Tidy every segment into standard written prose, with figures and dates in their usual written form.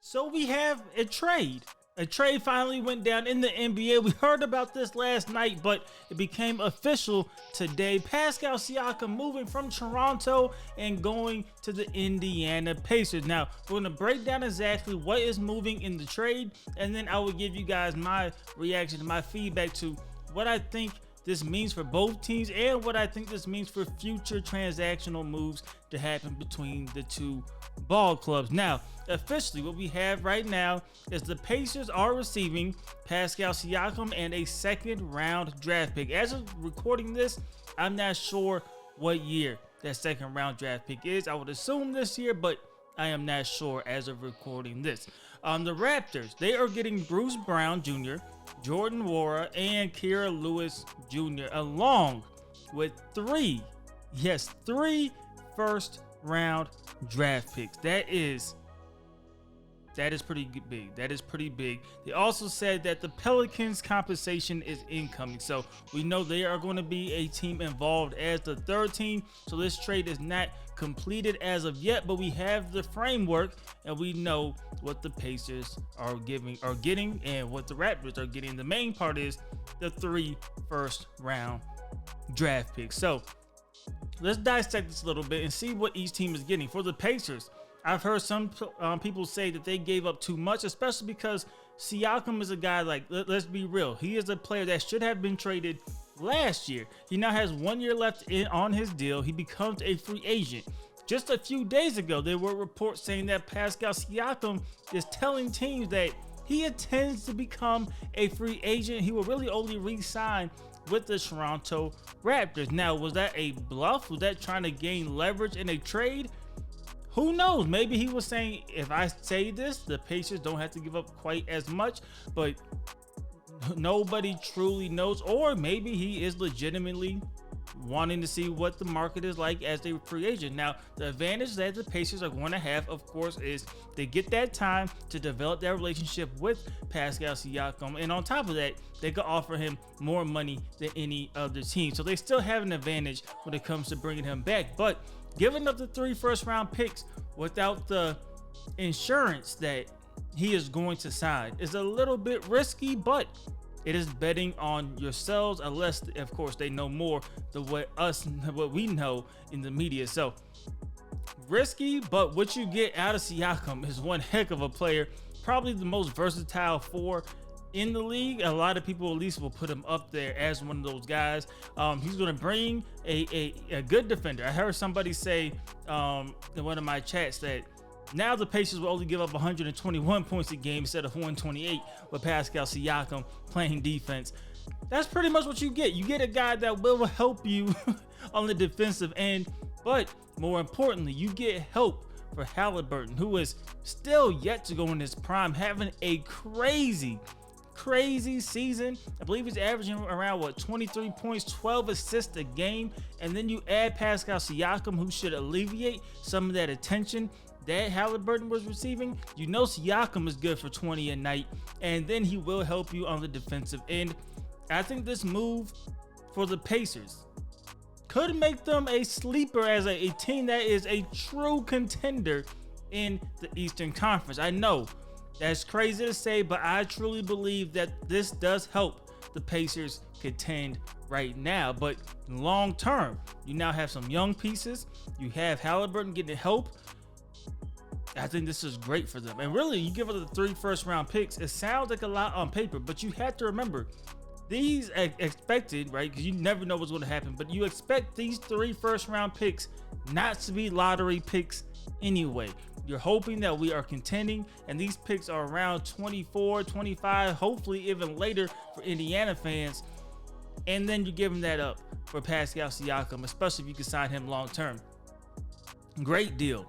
So we have a trade. A trade finally went down in the NBA. We heard about this last night, but it became official today. Pascal Siakam moving from Toronto and going to the Indiana Pacers. Now, we're going to break down exactly what is moving in the trade, and then I will give you guys my reaction, my feedback to what I think this means for both teams and what I think this means for future transactional moves to happen between the two ball clubs. Now, officially, what we have right now is the Pacers are receiving Pascal Siakam and a second-round draft pick. As of recording this, I'm not sure what year that second-round draft pick is. I would assume this year, but I am not sure as of recording this. The Raptors, they are getting Bruce Brown Jr., Jordan Nwora, and Kira Lewis Jr. along with three first-round draft picks. That is pretty big. That is pretty big. They also said that the Pelicans' compensation is incoming, so we know they are going to be a team involved as the third team. So this trade is not completed as of yet, but we have the framework and we know what the Pacers are getting and what the Raptors are getting. The main part is the 3 first-round draft picks. So let's dissect this a little bit and see what each team is getting. For the Pacers, I've heard some people say that they gave up too much, especially because Siakam is a guy, like, let's be real, he is a player that should have been traded last year. He now has 1 year left on his deal. He becomes a free agent. Just a few days ago, there were reports saying that Pascal Siakam is telling teams that he intends to become a free agent. He will really only re-sign with the Toronto Raptors. Now, was that a bluff? Was that trying to gain leverage in a trade? Who knows? Maybe he was saying, if I say this, the Pacers don't have to give up quite as much, but nobody truly knows. Or maybe he is legitimately wanting to see what the market is like as a free agent. Now, the advantage that the Pacers are going to have, of course, is they get that time to develop that relationship with Pascal Siakam. And on top of that, they could offer him more money than any other team. So they still have an advantage when it comes to bringing him back. But giving up the 3 first-round picks without the insurance that he is going to sign is a little bit risky, but it is betting on yourselves, unless, of course, they know more than what we know in the media. So risky, but what you get out of Siakam is one heck of a player, probably the most versatile 4 in the league. A lot of people at least will put him up there as one of those guys. He's going to bring a good defender. I heard somebody say in one of my chats that now the Pacers will only give up 121 points a game instead of 128 with Pascal Siakam playing defense. That's pretty much what you get. You get a guy that will help you on the defensive end, but more importantly, you get help for Halliburton, who is still yet to go in his prime, having a crazy season. I believe he's averaging around 23 points, 12 assists a game. And then you add Pascal Siakam, who should alleviate some of that attention that Halliburton was receiving. You know Siakam is good for 20 a night, and then he will help you on the defensive end. I think this move for the Pacers could make them a sleeper as a team that is a true contender in the Eastern Conference. I know that's crazy to say, but I truly believe that this does help the Pacers contend right now. But long term, you now have some young pieces. You have Halliburton getting help. I think this is great for them. And really, you give it the 3 first-round picks. It sounds like a lot on paper, but you have to remember, these are expected, right? Because you never know what's going to happen, but you expect these 3 first-round picks not to be lottery picks anyway. You're hoping that we are contending, and these picks are around 24, 25, hopefully even later for Indiana fans. And then you're giving that up for Pascal Siakam, especially if you can sign him long-term. Great deal.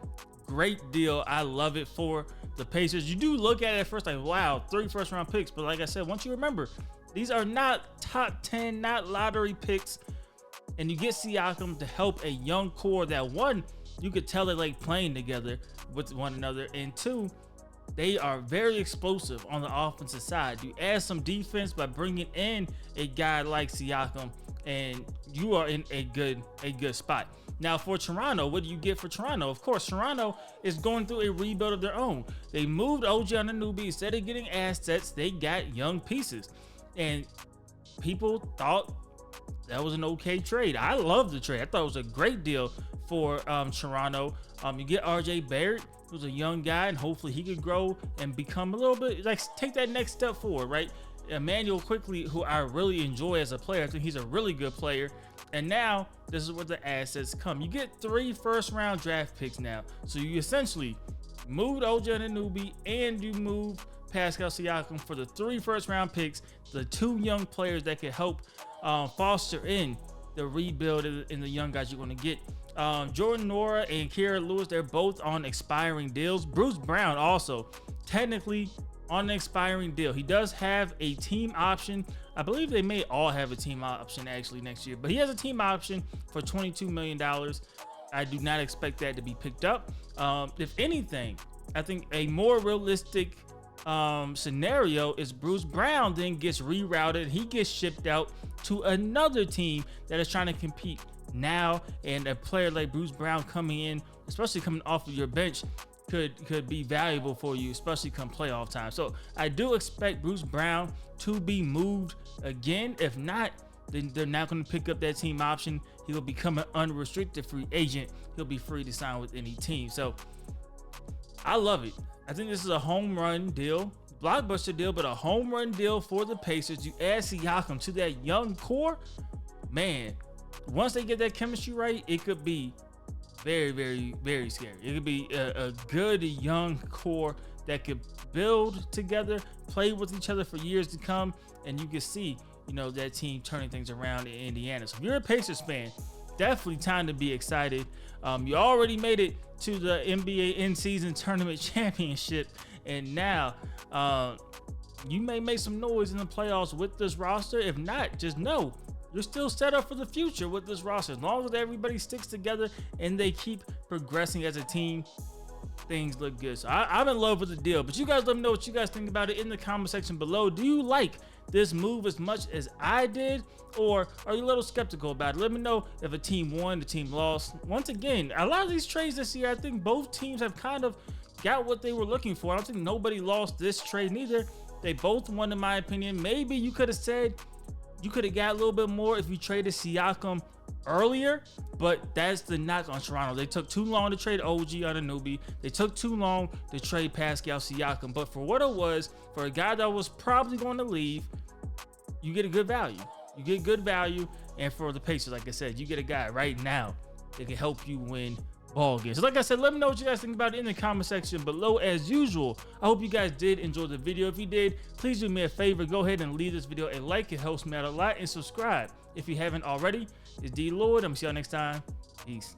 I love it for the Pacers. You do look at it at first like, wow, 3 first-round picks. But like I said, once you remember, these are not top 10, not lottery picks. And you get Siakam to help a young core that, one, you could tell they like playing together with one another, and 2, they are very explosive on the offensive side. You add some defense by bringing in a guy like Siakam, and you are in a good spot. Now for Toronto, what do you get for Toronto? Of course, Toronto is going through a rebuild of their own. They moved OG Anunoby. Instead of getting assets, they got young pieces. And people thought that was an okay trade. I love the trade. I thought it was a great deal for Toronto. You get RJ Barrett, who's a young guy, and hopefully he could grow and become a little bit, like, take that next step forward, right? Emmanuel Quickly, who I really enjoy as a player. I think he's a really good player. And now this is where the assets come. You get 3 first-round draft picks now. So you essentially moved OG Anunoby and you moved Pascal Siakam for the 3 first-round picks, the 2 young players that could help foster in the rebuild in the young guys you're going to get. Jordan Nora and Kira Lewis, they're both on expiring deals. Bruce Brown also technically on an expiring deal. He does have a team option. I believe they may all have a team option actually next year, but he has a team option for $22 million. I do not expect that to be picked up. If anything, I think a more realistic scenario is Bruce Brown then gets rerouted. He gets shipped out to another team that is trying to compete now, and a player like Bruce Brown coming in, especially coming off of your bench, could be valuable for you, especially come playoff time. So I do expect Bruce Brown to be moved again. If not, then they're not going to pick up that team option. He'll become an unrestricted free agent. He'll be free to sign with any team. So I love it. I think this is a home run deal, blockbuster deal, but a home run deal for the Pacers. You add Siakam to that young core, man. Once they get that chemistry right, it could be very, very, very scary. It could be a good young core that could build together, play with each other for years to come, and you can see, you know, that team turning things around in Indiana. So if you're a Pacers fan, definitely time to be excited. You already made it to the NBA in-season tournament championship, and now you may make some noise in the playoffs with this roster. If not, just know you're still set up for the future with this roster. As long as everybody sticks together and they keep progressing as a team, things look good. So I'm in love with the deal, but you guys let me know what you guys think about it in the comment section below. Do you like this move as much as I did, or are you a little skeptical about it? Let me know if a team won, the team lost. Once again, a lot of these trades this year, I think both teams have kind of got what they were looking for. I don't think nobody lost this trade neither. They both won, in my opinion. Maybe you could have said you could have got a little bit more if you traded Siakam earlier, but that's the knock on Toronto. They took too long to trade OG Anunoby. They took too long to trade Pascal Siakam. But for what it was, for a guy that was probably going to leave, you get a good value. You get good value. And for the Pacers, like I said, you get a guy right now that can help you win ball games. So like I said, let me know what you guys think about it in the comment section below. As usual, I hope you guys did enjoy the video. If you did, please do me a favor. Go ahead and leave this video a like. It helps me out a lot. And subscribe if you haven't already. It's DLloyd. I'm going to see y'all next time. Peace.